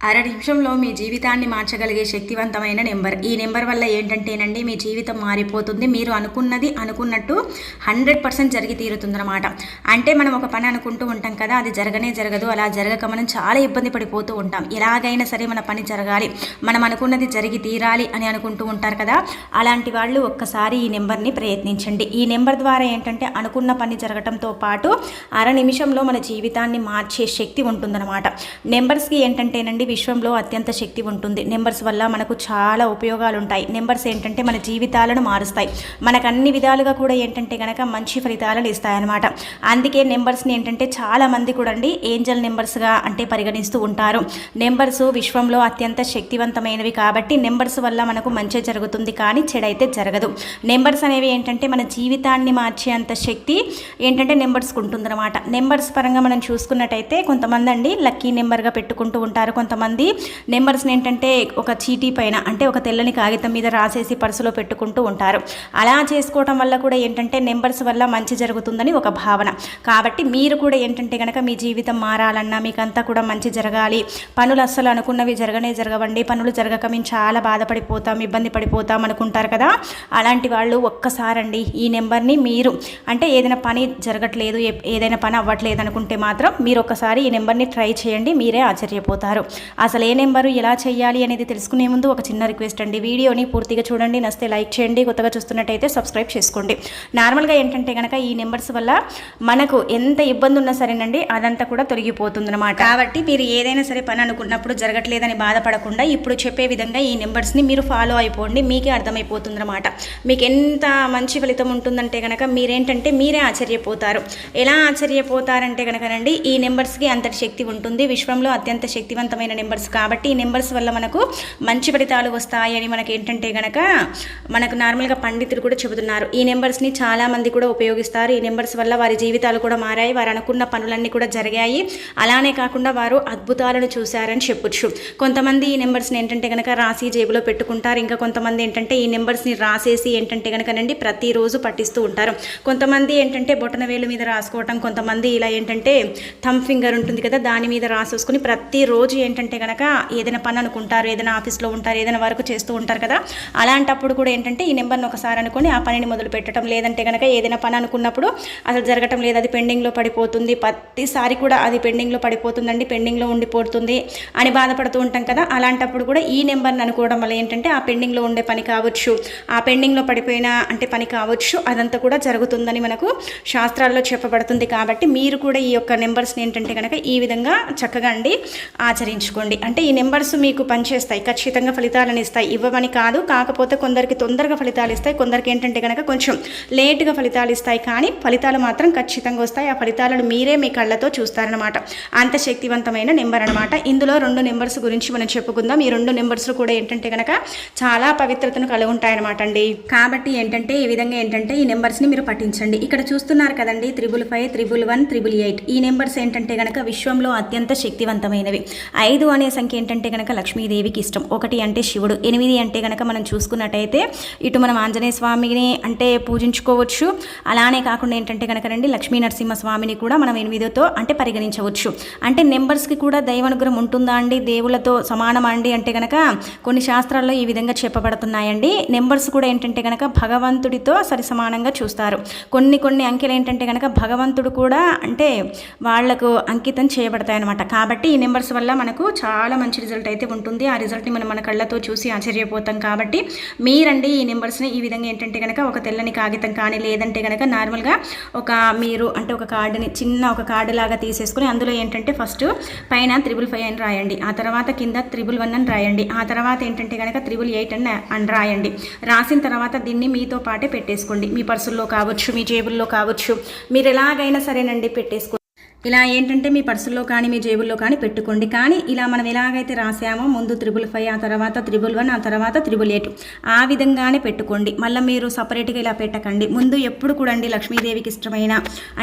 అర నిమిషంలో మీ జీవితాన్ని మార్చగలిగే శక్తివంతమైన నెంబర్. ఈ నెంబర్ వల్ల ఏంటంటేనండి మీ జీవితం మారిపోతుంది. మీరు అనుకున్నది అనుకున్నట్టు 100% జరిగి తీరుతుందన్నమాట. అంటే మనం ఒక పని అనుకుంటూ ఉంటాం కదా, అది జరగనే జరగదు. అలా జరగక మనం చాలా ఇబ్బంది పడిపోతూ ఉంటాం. ఎలాగైనా సరే మన పని జరగాలి, మనం అనుకున్నది జరిగి తీరాలి అని అనుకుంటూ ఉంటారు కదా. అలాంటి వాళ్ళు ఒక్కసారి ఈ నెంబర్ని ప్రయత్నించండి. ఈ నెంబర్ ద్వారా ఏంటంటే అనుకున్న పని జరగటంతో పాటు అర నిమిషంలో మన జీవితాన్ని మార్చే శక్తి ఉంటుందన్నమాట. నెంబర్స్కి ఏంటంటేనండి విశ్వంలో అత్యంత శక్తి ఉంటుంది. నెంబర్స్ వల్ల మనకు చాలా ఉపయోగాలు ఉంటాయి. నెంబర్స్ ఏంటంటే మన జీవితాలను మారుస్తాయి. మనకు అన్ని విధాలుగా కూడా ఏంటంటే కనుక మంచి ఫలితాలను ఇస్తాయన్నమాట. అందుకే నెంబర్స్ని ఏంటంటే చాలా మంది కూడా అండి ఏంజల్ నెంబర్స్గా అంటే పరిగణిస్తూ ఉంటారు. నెంబర్స్ విశ్వంలో అత్యంత శక్తివంతమైనవి కాబట్టి నెంబర్స్ వల్ల మనకు మంచి జరుగుతుంది, కానీ చెడైతే జరగదు. నెంబర్స్ అనేవి ఏంటంటే మన జీవితాన్ని మార్చే అంత శక్తి ఏంటంటే నెంబర్స్కి ఉంటుందన్నమాట. నెంబర్స్ పరంగా మనం చూసుకున్నట్టయితే కొంతమంది అండి లక్కీ నెంబర్గా పెట్టుకుంటూ ఉంటారు. కొంతమంది నెంబర్స్ని ఏంటంటే ఒక చీటీ పైన అంటే ఒక తెల్లని కాగితం మీద రాసేసి పర్సులో పెట్టుకుంటూ ఉంటారు. అలా చేసుకోవటం వల్ల కూడా ఏంటంటే నెంబర్స్ వల్ల మంచి జరుగుతుందని ఒక భావన. కాబట్టి మీరు కూడా ఏంటంటే కనుక మీ జీవితం మారాలన్నా, మీకంతా కూడా మంచి జరగాలి, పనులు అస్సలు అనుకున్నవి జరగవండి, పనులు జరగక మేము చాలా బాధపడిపోతాం, ఇబ్బంది పడిపోతాం అనుకుంటారు కదా. అలాంటి వాళ్ళు ఒక్కసారండి ఈ నెంబర్ని మీరు అంటే ఏదైనా పని జరగట్లేదు, ఏదైనా పని అవ్వట్లేదు అనుకుంటే మాత్రం మీరు ఒక్కసారి ఈ నెంబర్ని ట్రై చేయండి. మీరే ఆశ్చర్యపోతారు. అసలు ఏ నెంబరు ఎలా చేయాలి అనేది తెలుసుకునే ముందు ఒక చిన్న రిక్వెస్ట్ అండి, వీడియోని పూర్తిగా చూడండి, నచ్చితే లైక్ చేయండి, కొత్తగా చూస్తున్నట్టయితే సబ్స్క్రైబ్ చేసుకోండి. నార్మల్గా ఏంటంటే కనుక ఈ నెంబర్స్ వల్ల మనకు ఎంత ఇబ్బంది ఉన్నా సరేనండి అదంతా కూడా తొలగిపోతుందన్నమాట. కాబట్టి మీరు ఏదైనా సరే పని అనుకున్నప్పుడు జరగట్లేదని బాధపడకుండా ఇప్పుడు చెప్పే విధంగా ఈ నెంబర్స్ని మీరు ఫాలో అయిపోండి. మీకే అర్థమైపోతుందన్నమాట. మీకు ఎంత మంచి ఫలితం ఉంటుందంటే కనుక మీరేంటంటే మీరే ఆశ్చర్యపోతారు. ఎలా ఆశ్చర్యపోతారంటే కనుకనండి ఈ నెంబర్స్కి అంతటి శక్తి ఉంటుంది. విశ్వంలో అత్యంత శక్తివంతమైన నెంబర్స్ కాబట్టి ఈ నెంబర్స్ వల్ల మనకు మంచి ఫలితాలు వస్తాయని మనకి ఏంటంటే కనుక మనకు నార్మల్గా పండితులు కూడా చెబుతున్నారు. ఈ నెంబర్స్ని చాలామంది కూడా ఉపయోగిస్తారు. ఈ నెంబర్స్ వల్ల వారి జీవితాలు కూడా మారాయి, వారు అనుకున్న పనులన్నీ కూడా జరిగాయి. అలానే కాకుండా వారు అద్భుతాలను చూశారని చెప్పొచ్చు. కొంతమంది ఈ నెంబర్స్ని ఏంటంటే కనుక రాసి జేబులో పెట్టుకుంటారు. ఇంకా కొంతమంది ఏంటంటే ఈ నెంబర్స్ని రాసేసి ఏంటంటే కనుకనండి ప్రతిరోజు పట్టిస్తూ ఉంటారు. కొంతమంది ఏంటంటే బొటన వేలు మీద రాసుకోవటం, కొంతమంది ఇలా ఏంటంటే థమ్ ఫింగర్ ఉంటుంది కదా దాని మీద రాసేసుకుని ప్రతిరోజు ఏంటంటే కనుక ఏదైనా పని అనుకుంటారు, ఏదైనా ఆఫీస్లో ఉంటారు, ఏదైనా వర్క్ చేస్తూ ఉంటారు కదా. అలాంటప్పుడు కూడా ఏంటంటే ఈ నెంబర్ని ఒకసారి అనుకొని ఆ పనిని మొదలు పెట్టడం, లేదంటే కనుక ఏదైనా పని అనుకున్నప్పుడు అసలు జరగటం లేదు, అది పెండింగ్లో పడిపోతుంది, ప్రతిసారి కూడా అది పెండింగ్లో పడిపోతుందండి, పెండింగ్లో ఉండిపోతుంది అని బాధపడుతూ ఉంటాం కదా. అలాంటప్పుడు కూడా ఈ నెంబర్ని అనుకోవడం వల్ల ఏంటంటే ఆ పెండింగ్లో ఉండే పని కావచ్చు, ఆ పెండింగ్లో పడిపోయిన అంటే పని కావచ్చు, అదంతా కూడా జరుగుతుందని మనకు శాస్త్రాల్లో చెప్పబడుతుంది. కాబట్టి మీరు కూడా ఈ యొక్క నెంబర్స్ని ఏంటంటే కనుక ఈ విధంగా చక్కగా అండి ఆచరించుకోండి. అంటే ఈ నెంబర్స్ మీకు పనిచేస్తాయి, ఖచ్చితంగా ఫలితాలను ఇస్తాయి. ఇవ్వమని కాదు, కాకపోతే కొందరికి తొందరగా ఫలితాలు ఇస్తాయి, కొందరికి ఏంటంటే కనుక కొంచెం లేటుగా ఫలితాలు ఇస్తాయి, కానీ ఫలితాలు మాత్రం ఖచ్చితంగా వస్తాయి. ఆ ఫలితాలను మీరే మీ కళ్ళతో చూస్తారనమాట. అంత శక్తివంతమైన నెంబర్ అనమాట. ఇందులో 2 నెంబర్స్ గురించి మనం చెప్పుకుందాం. ఈ 2 నెంబర్స్ కూడా ఏంటంటే కనుక చాలా పవిత్రతను కలిగి ఉంటాయన్నమాట అండి. కాబట్టి ఏంటంటే ఈ విధంగా ఏంటంటే ఈ నెంబర్స్ని మీరు పఠించండి. ఇక్కడ చూస్తున్నారు కదండి 555, 111, 888. ఈ నెంబర్స్ ఏంటంటే కనుక విశ్వంలో అత్యంత శక్తివంతమైనవి. 5 అనే సంఖ్య ఏంటంటే కనుక లక్ష్మీదేవికి ఇష్టం, 1 అంటే శివుడు, 8 అంటే కనుక మనం చూసుకున్నట్టయితే ఇటు మనం ఆంజనేయ స్వామిని అంటే పూజించుకోవచ్చు. అలానే కాకుండా ఏంటంటే కనుక రండి లక్ష్మీ నరసింహ స్వామిని కూడా మనం 8తో అంటే పరిగణించవచ్చు. అంటే నెంబర్స్కి కూడా దైవానుగ్రహం ఉంటుందా అండి, దేవుళ్ళతో సమానం అండి అంటే కనుక కొన్ని శాస్త్రాల్లో ఈ విధంగా చెప్పబడుతున్నాయండి. నెంబర్స్ కూడా ఏంటంటే కనుక భగవంతుడితో సరి సమానంగా చూస్తారు. కొన్ని అంకెలు ఏంటంటే కనుక భగవంతుడు కూడా అంటే వాళ్లకు అంకితం చేయబడతాయి అనమాట. కాబట్టి ఈ నెంబర్స్ వల్ల మనకు చాలా మంచి రిజల్ట్ అయితే ఉంటుంది. ఆ రిజల్ట్ని మనం మన కళ్ళతో చూసి ఆశ్చర్యపోతాం. కాబట్టి మీరండి ఈ నెంబర్స్ని ఈ విధంగా ఏంటంటే కనుక ఒక తెల్లని కాగితం కానీ లేదంటే కనుక నార్మల్గా మీరు అంటే ఒక కార్డుని చిన్న ఒక కార్డు లాగా తీసేసుకుని అందులో ఏంటంటే ఫస్ట్ పైన 555 అని రాయండి, ఆ తర్వాత కింద 111 అని రాయండి, ఆ తర్వాత ఏంటంటే కనుక 888 అని రాయండి. రాసిన తర్వాత దీన్ని మీతో పాటే పెట్టేసుకోండి. మీ పర్సుల్లో కావచ్చు, మీ జేబుల్లో కావచ్చు, మీరు ఎలాగైనా సరేనండి పెట్టేసుకోండి. ఇలా ఏంటంటే మీ పర్సుల్లో కానీ మీ జేబుల్లో కానీ పెట్టుకోండి. కానీ ఇలా మనం ఎలాగైతే రాసామో ముందు 555, ఆ తర్వాత 111, ఆ తర్వాత 888 ఆ విధంగానే పెట్టుకోండి. మళ్ళీ మీరు సపరేట్గా ఇలా పెట్టకండి. ముందు ఎప్పుడు కూడా అండి లక్ష్మీదేవికి ఇష్టమైన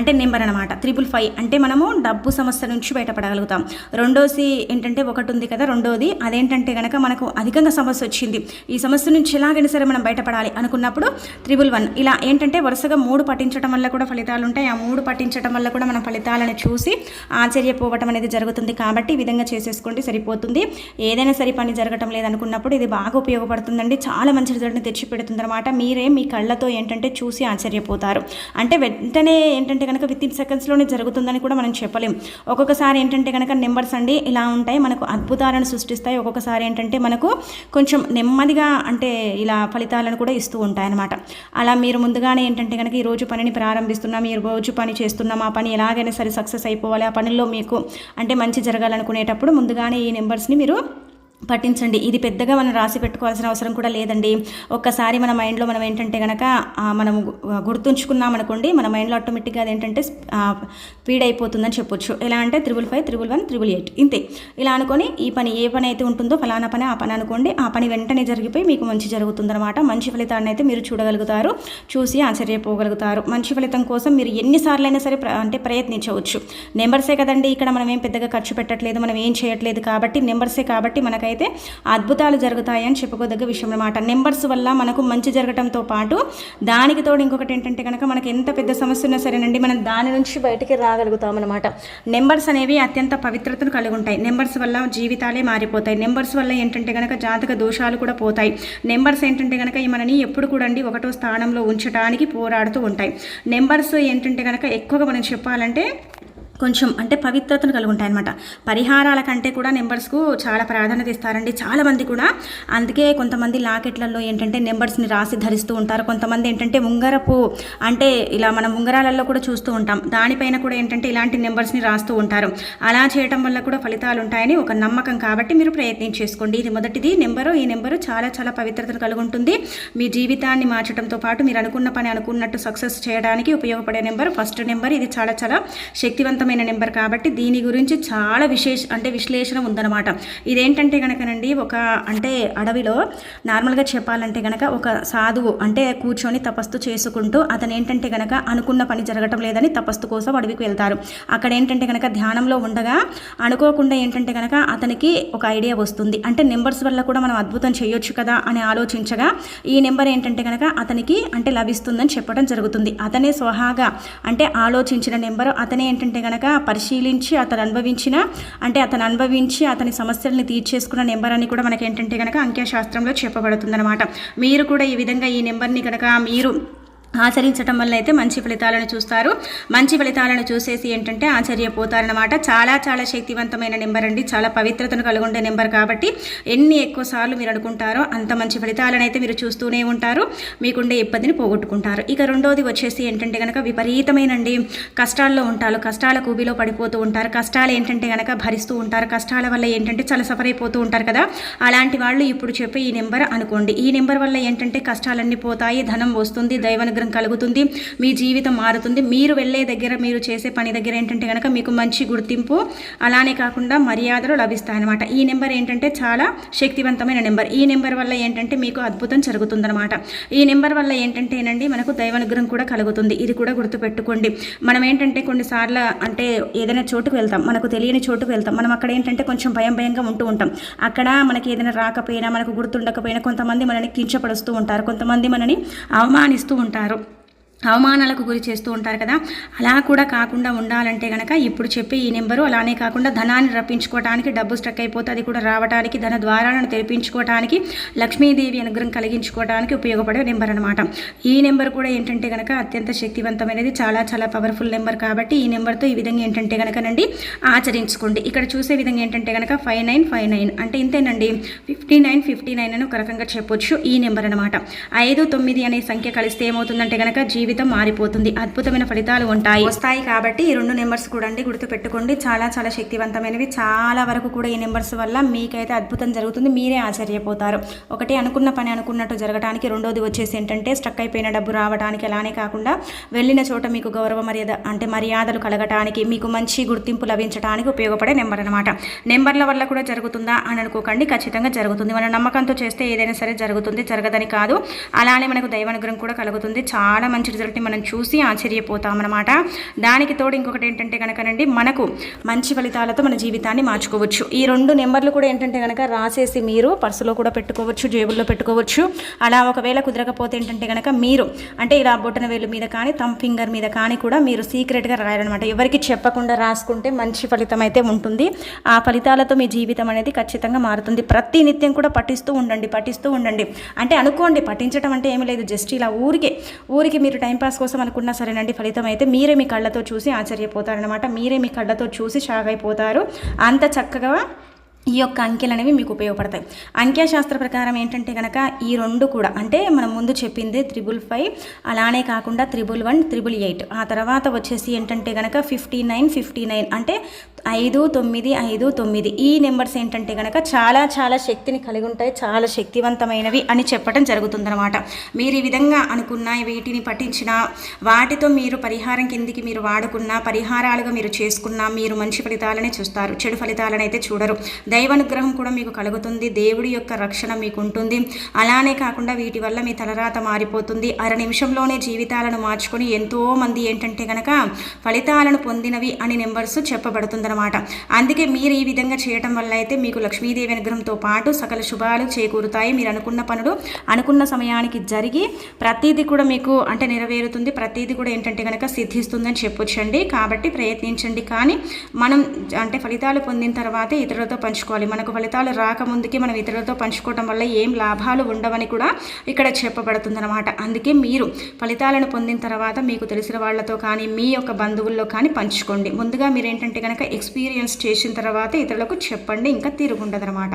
అంటే నెంబర్ అనమాట 555 అంటే మనము డబ్బు సమస్య నుంచి బయటపడగలుగుతాం. రెండోది ఏంటంటే 1 ఉంది కదా, రెండోది అదేంటంటే కనుక మనకు అధికంగా సమస్య వచ్చింది, ఈ సమస్య నుంచి ఎలాగైనా సరే మనం బయటపడాలి అనుకున్నప్పుడు 111 ఇలా ఏంటంటే వరుసగా 3 పఠించడం వల్ల కూడా ఫలితాలు ఉంటాయి. ఆ 3 పఠించడం వల్ల కూడా మనం ఫలితాలను చూసి ఆశ్చర్యపోవటం అనేది జరుగుతుంది. కాబట్టి ఈ విధంగా చేసేసుకోండి, సరిపోతుంది. ఏదైనా సరే పని జరగటం లేదనుకున్నప్పుడు ఇది బాగా ఉపయోగపడుతుందండి. చాలా మంచి రిజల్ట్ని తెచ్చి పెడుతుంది అనమాట. మీరే మీ కళ్ళతో ఏంటంటే చూసి ఆశ్చర్యపోతారు. అంటే వెంటనే ఏంటంటే కనుక వితిన్ సెకండ్స్లోనే జరుగుతుందని కూడా మనం చెప్పలేం. ఒక్కొక్కసారి ఏంటంటే కనుక నెంబర్స్ అండి ఇలా ఉంటాయి, మనకు అద్భుతాలను సృష్టిస్తాయి. ఒక్కొక్కసారి ఏంటంటే మనకు కొంచెం నెమ్మదిగా అంటే ఇలా ఫలితాలను కూడా ఇస్తూ ఉంటాయన్నమాట. అలా మీరు ముందుగానే ఏంటంటే కనుక ఈరోజు పనిని ప్రారంభిస్తున్నాం, ఈ రోజు పని చేస్తున్నాం, ఆ పని ఎలాగైనా సరే సక్సెస్ అయిపోవాలి, ఆ పనిలో మీకు అంటే మంచి జరగాలనుకునేటప్పుడు ముందుగానే ఈ నెంబర్స్ని మీరు పఠించండి. ఇది పెద్దగా మనం రాసి పెట్టుకోవాల్సిన అవసరం కూడా లేదండి. ఒక్కసారి మన మైండ్లో మనం ఏంటంటే కనుక మనం గుర్తుంచుకున్నాం అనుకోండి, మన మైండ్లో ఆటోమేటిక్గా అది ఏంటంటే ఫీడ్ అయిపోతుందని చెప్పొచ్చు. ఎలా అంటే 555, 111, 888 ఇంతే. ఇలా అనుకొని ఈ పని ఏ పని అయితే ఉంటుందో ఫలానా పని ఆ పని అనుకోండి, ఆ పని వెంటనే జరిగిపోయి మీకు మంచి జరుగుతుందన్నమాట. మంచి ఫలితాన్ని అయితే మీరు చూడగలుగుతారు, చూసి ఆశ్చర్యపోగలుగుతారు. మంచి ఫలితం కోసం మీరు ఎన్నిసార్లు అయినా సరే అంటే ప్రయత్నించవచ్చు. నెంబర్సే కదండి, ఇక్కడ మనం ఏం పెద్దగా ఖర్చు పెట్టట్లేదు, మనం ఏం చేయట్లేదు కాబట్టి నెంబర్సే కాబట్టి మనకైతే అద్భుతాలు జరుగుతాయని చెప్పుకోదగ్గ విషయం అన్నమాట. నెంబర్స్ వల్ల మనకు మంచి జరగడంతో పాటు దానికి తోడు ఇంకొకటి ఏంటంటే కనుక మనకి ఎంత పెద్ద సమస్య ఉన్నా సరేనండి, మనం దాని నుంచి బయటికి రాగలుగుతాం అనమాట. నెంబర్స్ అనేవి అత్యంత పవిత్రతను కలిగి ఉంటాయి. నెంబర్స్ వల్ల జీవితాలే మారిపోతాయి. నెంబర్స్ వల్ల ఏంటంటే కనుక జాతక దోషాలు కూడా పోతాయి. నెంబర్స్ ఏంటంటే కనుక మనని ఎప్పుడు కూడా అండి 1వ స్థానంలో ఉంచడానికి పోరాడుతూ ఉంటాయి. నెంబర్స్ ఏంటంటే కనుక ఎక్కువగా మనం చెప్పాలంటే కొంచెం అంటే పవిత్రతను కలిగి ఉంటాయి అనమాట. పరిహారాల కంటే కూడా నెంబర్స్కు చాలా ప్రాధాన్యత ఇస్తారండి చాలామంది కూడా. అందుకే కొంతమంది లాకెట్లలో ఏంటంటే నెంబర్స్ని రాసి ధరిస్తూ ఉంటారు. కొంతమంది ఏంటంటే ఉంగరపు అంటే ఇలా మనం ఉంగరాలలో కూడా చూస్తూ ఉంటాం, దానిపైన కూడా ఏంటంటే ఇలాంటి నెంబర్స్ని రాస్తూ ఉంటారు. అలా చేయడం వల్ల కూడా ఫలితాలు ఉంటాయని ఒక నమ్మకం. కాబట్టి మీరు ప్రయత్నం చేసుకోండి. ఇది మొదటిది నెంబరు. ఈ నెంబరు చాలా చాలా పవిత్రతను కలిగి ఉంటుంది. మీ జీవితాన్ని మార్చడంతో పాటు మీరు అనుకున్న పని అనుకున్నట్టు సక్సెస్ చేయడానికి ఉపయోగపడే నెంబర్ ఫస్ట్ నెంబర్. ఇది చాలా చాలా శక్తివంతమైన నెంబర్ కాబట్టి దీని గురించి చాలా విశ్లేషణ ఉందన్నమాట. ఇదేంటంటే కనుకనండి ఒక అంటే అడవిలో నార్మల్గా చెప్పాలంటే కనుక ఒక సాధువు అంటే కూర్చొని తపస్సు చేసుకుంటూ అతను ఏంటంటే కనుక అనుకున్న పని జరగటం లేదని తపస్సు కోసం అడవికి వెళ్తారు. అక్కడ ఏంటంటే కనుక ధ్యానంలో ఉండగా అనుకోకుండా ఏంటంటే కనుక అతనికి ఒక ఐడియా వస్తుంది. అంటే నెంబర్స్ వల్ల కూడా మనం అద్భుతం చేయొచ్చు కదా అని ఆలోచించగా ఈ నెంబర్ ఏంటంటే కనుక అతనికి అంటే లభిస్తుందని చెప్పడం జరుగుతుంది. అతనే స్వహాగా అంటే ఆలోచించిన నెంబరు. అతనే ఏంటంటే కనుక పరిశీలించి అతను అనుభవించి అతని సమస్యల్ని తీర్చేసుకున్న నెంబర్ అని కూడా మనకి ఏంటంటే కనుక అంకెశాస్త్రంలో చెప్పబడుతుందన్నమాట. మీరు కూడా ఈ విధంగా ఈ నెంబర్ని కనుక మీరు ఆచరించడం వల్ల అయితే మంచి ఫలితాలను చూస్తారు. మంచి ఫలితాలను చూసేసి ఏంటంటే ఆశ్చర్యపోతారనమాట. చాలా చాలా శక్తివంతమైన నెంబర్ అండి, చాలా పవిత్రతను కలిగి ఉండే నెంబర్ కాబట్టి ఎన్ని ఎక్కువ సార్లు మీరు అనుకుంటారో అంత మంచి ఫలితాలను అయితే మీరు చూస్తూనే ఉంటారు, మీకుండే ఇబ్బందిని పోగొట్టుకుంటారు. ఇక రెండోది వచ్చేసి ఏంటంటే కనుక విపరీతమైనండి కష్టాల్లో ఉంటారు, కష్టాల కూబిలో పడిపోతూ ఉంటారు, కష్టాలు ఏంటంటే కనుక భరిస్తూ ఉంటారు, కష్టాల వల్ల ఏంటంటే చాలా సఫర్ అయిపోతూ ఉంటారు కదా. అలాంటి వాళ్ళు ఇప్పుడు చెప్పే ఈ నెంబర్ అనుకోండి. ఈ నెంబర్ వల్ల ఏంటంటే కష్టాలన్నీ పోతాయి, ధనం వస్తుంది, దైవానుగ్రహం కలుగుతుంది, మీ జీవితం మారుతుంది. మీరు వెళ్ళే దగ్గర మీరు చేసే పని దగ్గర ఏంటంటే కనుక మీకు మంచి గుర్తింపు అలానే కాకుండా మర్యాదలు లభిస్తాయన్నమాట. ఈ నెంబర్ ఏంటంటే చాలా శక్తివంతమైన నెంబర్. ఈ నెంబర్ వల్ల ఏంటంటే మీకు అద్భుతం జరుగుతుందన్నమాట. ఈ నెంబర్ వల్ల ఏంటంటేనండి మనకు దైవానుగ్రహం కూడా కలుగుతుంది. ఇది కూడా గుర్తుపెట్టుకోండి. మనం ఏంటంటే కొన్నిసార్లు అంటే ఏదైనా చోటుకు వెళ్తాం, మనకు తెలియని చోటుకు వెళ్తాం, మనం అక్కడ ఏంటంటే కొంచెం భయంగా ఉంటూ ఉంటాం. అక్కడ మనకి ఏదైనా రాకపోయినా మనకు గుర్తుండకపోయినా కొంతమంది మనని కించపరుస్తూ ఉంటారు, కొంతమంది మనని అవమానిస్తూ ఉంటారు, అవమానాలకు గురి చేస్తూ ఉంటారు కదా. అలా కూడా కాకుండా ఉండాలంటే కనుక ఇప్పుడు చెప్పే ఈ నెంబరు అలానే కాకుండా ధనాన్ని రప్పించుకోవడానికి, డబ్బు స్ట్రక్ అయిపోతే అది కూడా రావడానికి, ధన ద్వారాలను తెరిపించుకోవడానికి, లక్ష్మీదేవి అనుగ్రహం కలిగించుకోవడానికి ఉపయోగపడే నెంబర్ అనమాట. ఈ నెంబర్ కూడా ఏంటంటే కనుక అత్యంత శక్తివంతమైనది, చాలా చాలా పవర్ఫుల్ నెంబర్ కాబట్టి ఈ నెంబర్తో ఈ విధంగా ఏంటంటే కనుకనండి ఆచరించుకోండి. ఇక్కడ చూసే విధంగా ఏంటంటే కనుక 5959 అంటే ఇంతేనండి, 5959 అని ఒక రకంగా చెప్పొచ్చు ఈ నెంబర్ అనమాట. 5, 9 అనే సంఖ్య కలిస్తే ఏమవుతుందంటే కనుక జీవితం మారిపోతుంది, అద్భుతమైన ఫలితాలు వస్తాయి. కాబట్టి ఈ రెండు నెంబర్స్ కూడా అండి గుర్తుపెట్టుకోండి, చాలా చాలా శక్తివంతమైనవి. చాలా వరకు కూడా ఈ నెంబర్స్ వల్ల మీకైతే అద్భుతం జరుగుతుంది, మీరే ఆశ్చర్యపోతారు. ఒకటి అనుకున్న పని అనుకున్నట్టు జరగడానికి, రెండోది వచ్చేసి ఏంటంటే స్ట్రక్ అయిపోయిన డబ్బు రావడానికి, అలానే కాకుండా వెళ్ళిన చోట మీకు గౌరవ మర్యాదలు కలగటానికి, మీకు మంచి గుర్తింపు లభించడానికి ఉపయోగపడే నెంబర్ అనమాట. నెంబర్ల వల్ల కూడా జరుగుతుందా అని అనుకోకండి, ఖచ్చితంగా జరుగుతుంది. మన నమ్మకంతో చేస్తే ఏదైనా సరే జరుగుతుంది, జరగదని కాదు. అలానే మనకు దైవానుగ్రహం కూడా కలుగుతుంది, చాలా మంచి రిజల్ట్ని మనం చూసి ఆశ్చర్యపోతామన్నమాట. దానికి తోడు ఇంకొకటి ఏంటంటే కనుకనండి, మనకు మంచి ఫలితాలతో మన జీవితాన్ని మార్చుకోవచ్చు. ఈ 2 నెంబర్లు కూడా ఏంటంటే కనుక రాసేసి మీరు పర్సులో కూడా పెట్టుకోవచ్చు, జేబుల్లో పెట్టుకోవచ్చు. అలా ఒకవేళ కుదరకపోతే ఏంటంటే కనుక మీరు అంటే ఇలా బొటన వేలు మీద కానీ థంబ్ ఫింగర్ మీద కానీ కూడా మీరు సీక్రెట్గా రాయాలన్నమాట. ఎవరికి చెప్పకుండా రాసుకుంటే మంచి ఫలితం అయితే ఉంటుంది. ఆ ఫలితాలతో మీ జీవితం అనేది ఖచ్చితంగా మారుతుంది. ప్రతి నిత్యం కూడా పఠిస్తూ ఉండండి. అంటే అనుకోండి, పఠించడం అంటే ఏమీ లేదు, జస్ట్ ఇలా ఊరికి మీరు టైంపాస్ కోసం అనుకున్నా సరేనండి, ఫలితం అయితే మీరే మీ కళ్ళతో చూసి ఆశ్చర్యపోతారనమాట. మీరే మీ కళ్ళతో చూసి షాక్ అయిపోతారు. అంత చక్కగా ఈ యొక్క అంకెలు అనేవి మీకు ఉపయోగపడతాయి. అంఖ్యాశాస్త్ర ప్రకారం ఏంటంటే కనుక ఈ 2 కూడా అంటే మనం ముందు చెప్పింది 555, అలానే కాకుండా 111, 888, ఆ తర్వాత వచ్చేసి ఏంటంటే కనుక 59 అంటే 5959. ఈ నెంబర్స్ ఏంటంటే కనుక చాలా చాలా శక్తిని కలిగి ఉంటాయి, చాలా శక్తివంతమైనవి అని చెప్పడం జరుగుతుందన్నమాట. మీరు ఈ విధంగా అనుకున్న వీటిని పఠించిన వాటితో మీరు పరిహారం కిందికి మీరు వాడుకున్న పరిహారాలుగా మీరు చేసుకున్న మీరు మంచి ఫలితాలనే చూస్తారు, చెడు ఫలితాలను అయితే చూడరు. దైవానుగ్రహం కూడా మీకు కలుగుతుంది, దేవుడి యొక్క రక్షణ మీకు ఉంటుంది. అలానే కాకుండా వీటి వల్ల మీ తలరాత మారిపోతుంది. 1/2 నిమిషంలోనే జీవితాలను మార్చుకొని ఎంతోమంది ఏంటంటే కనుక ఫలితాలను పొందినవి అని నెంబర్స్ చెప్పబడుతుందన్నమాట. అందుకే మీరు ఈ విధంగా చేయటం వల్ల అయితే మీకు లక్ష్మీదేవి అనుగ్రహంతో పాటు సకల శుభాలు చేకూరుతాయి. మీరు అనుకున్న పనులు అనుకున్న సమయానికి జరిగి ప్రతిదీ కూడా మీకు అంటే నెరవేరుతుంది, ప్రతిదీ కూడా ఏంటంటే కనుక సిద్ధిస్తుందని చెప్పొచ్చండి. కాబట్టి ప్రయత్నించండి. కానీ మనం అంటే ఫలితాలు పొందిన తర్వాతే ఇతరులతో పంచుకోవాలి. మనకు ఫలితాలు రాకముందుకే మనం ఇతరులతో పంచుకోవటం వల్ల ఏం లాభాలు ఉండవని కూడా ఇక్కడ చెప్పబడుతుందన్నమాట. అందుకే మీరు ఫలితాలను పొందిన తర్వాత మీకు తెలిసిన వాళ్ళతో కానీ మీ యొక్క బంధువుల్లో కానీ పంచుకోండి. ముందుగా మీరు ఏంటంటే కనుక ఎక్స్పీరియన్స్ చేసిన తర్వాత ఇతరులకు చెప్పండి, ఇంకా తిరుగుండదన్నమాట.